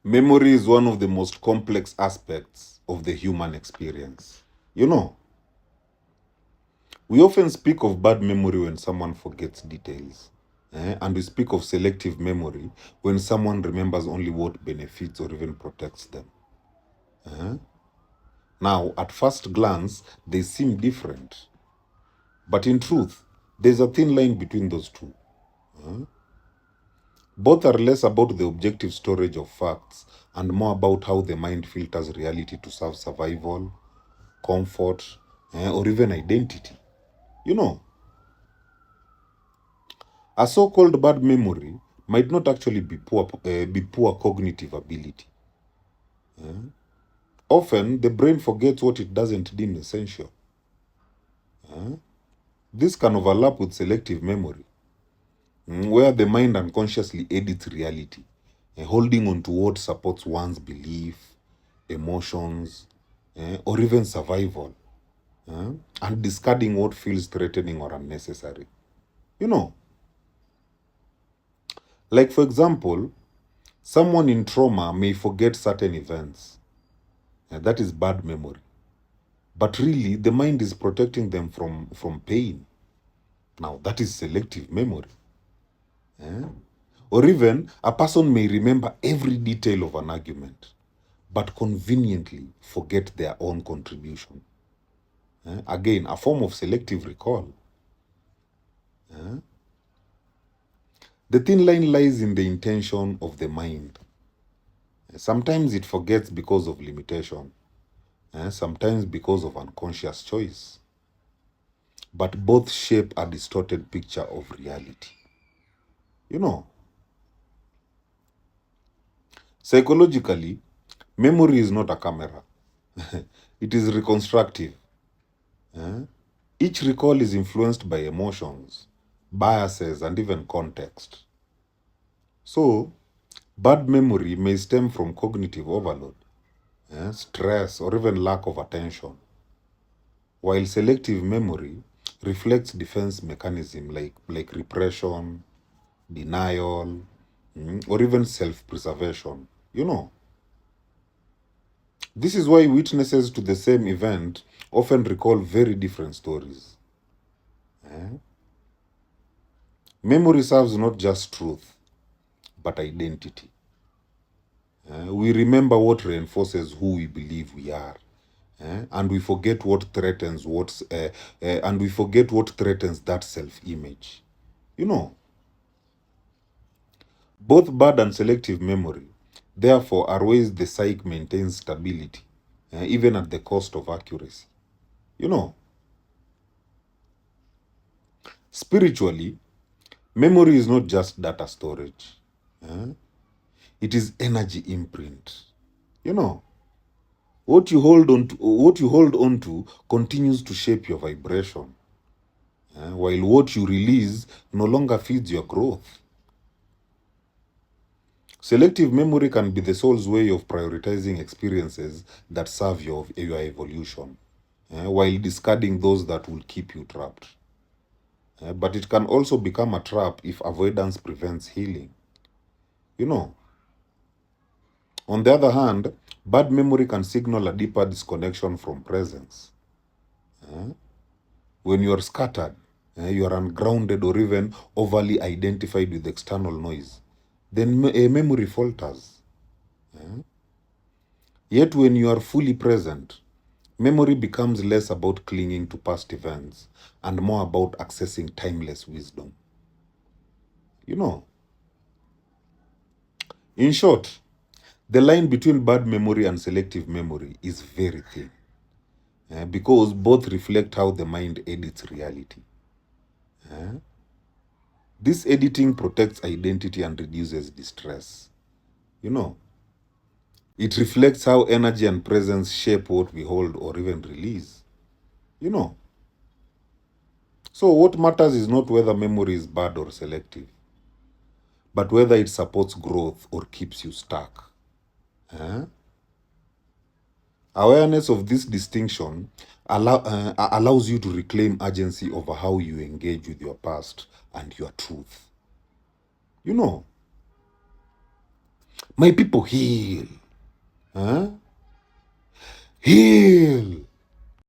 Memory is one of the most complex aspects of the human experience. You know, we often speak of bad memory when someone forgets details. And we speak of selective memory when someone remembers only what benefits or even protects them. Eh? Now, at first glance, they seem different. But in truth, there's a thin line between those two. Both are less about the objective storage of facts and more about how the mind filters reality to serve survival, comfort, or even identity. You know, a so-called bad memory might not actually be poor cognitive ability. Often, the brain forgets what it doesn't deem essential. This can overlap with selective memory, where the mind unconsciously edits reality, holding on to what supports one's belief, emotions, or even survival, and discarding what feels threatening or unnecessary. You know, like for example, someone in trauma may forget certain events. That is bad memory. But really, the mind is protecting them from pain. Now, that is selective memory. Or even, a person may remember every detail of an argument, but conveniently forget their own contribution. Again, a form of selective recall. The thin line lies in the intention of the mind. Sometimes it forgets because of limitation, sometimes because of unconscious choice. But both shape a distorted picture of reality. You know, psychologically, memory is not a camera. It is reconstructive. Each recall is influenced by emotions, biases, and even context. So, bad memory may stem from cognitive overload, stress, or even lack of attention, while selective memory reflects defense mechanism like repression, denial, or even self-preservation. You know, this is why witnesses to the same event often recall very different stories. Memory serves not just truth, but identity. We remember what reinforces who we believe we are, and we forget what threatens that self-image. You know, both bad and selective memory, therefore, are ways the psyche maintains stability, even at the cost of accuracy. You know, spiritually, memory is not just data storage. It is energy imprint. You know, what you hold on to continues to shape your vibration, while what you release no longer feeds your growth. Selective memory can be the soul's way of prioritizing experiences that serve your evolution, while discarding those that will keep you trapped. But it can also become a trap if avoidance prevents healing. You know, on the other hand, bad memory can signal a deeper disconnection from presence. When you are scattered, you are ungrounded or even overly identified with external noise, then a memory falters. Yet when you are fully present, memory becomes less about clinging to past events and more about accessing timeless wisdom. You know, in short, the line between bad memory and selective memory is very thin, because both reflect how the mind edits reality. This editing protects identity and reduces distress. You know, it reflects how energy and presence shape what we hold or even release. You know, so what matters is not whether memory is bad or selective, but whether it supports growth or keeps you stuck. Eh? Awareness of this distinction allows you to reclaim agency over how you engage with your past and your truth. You know, My people, heal. Heal.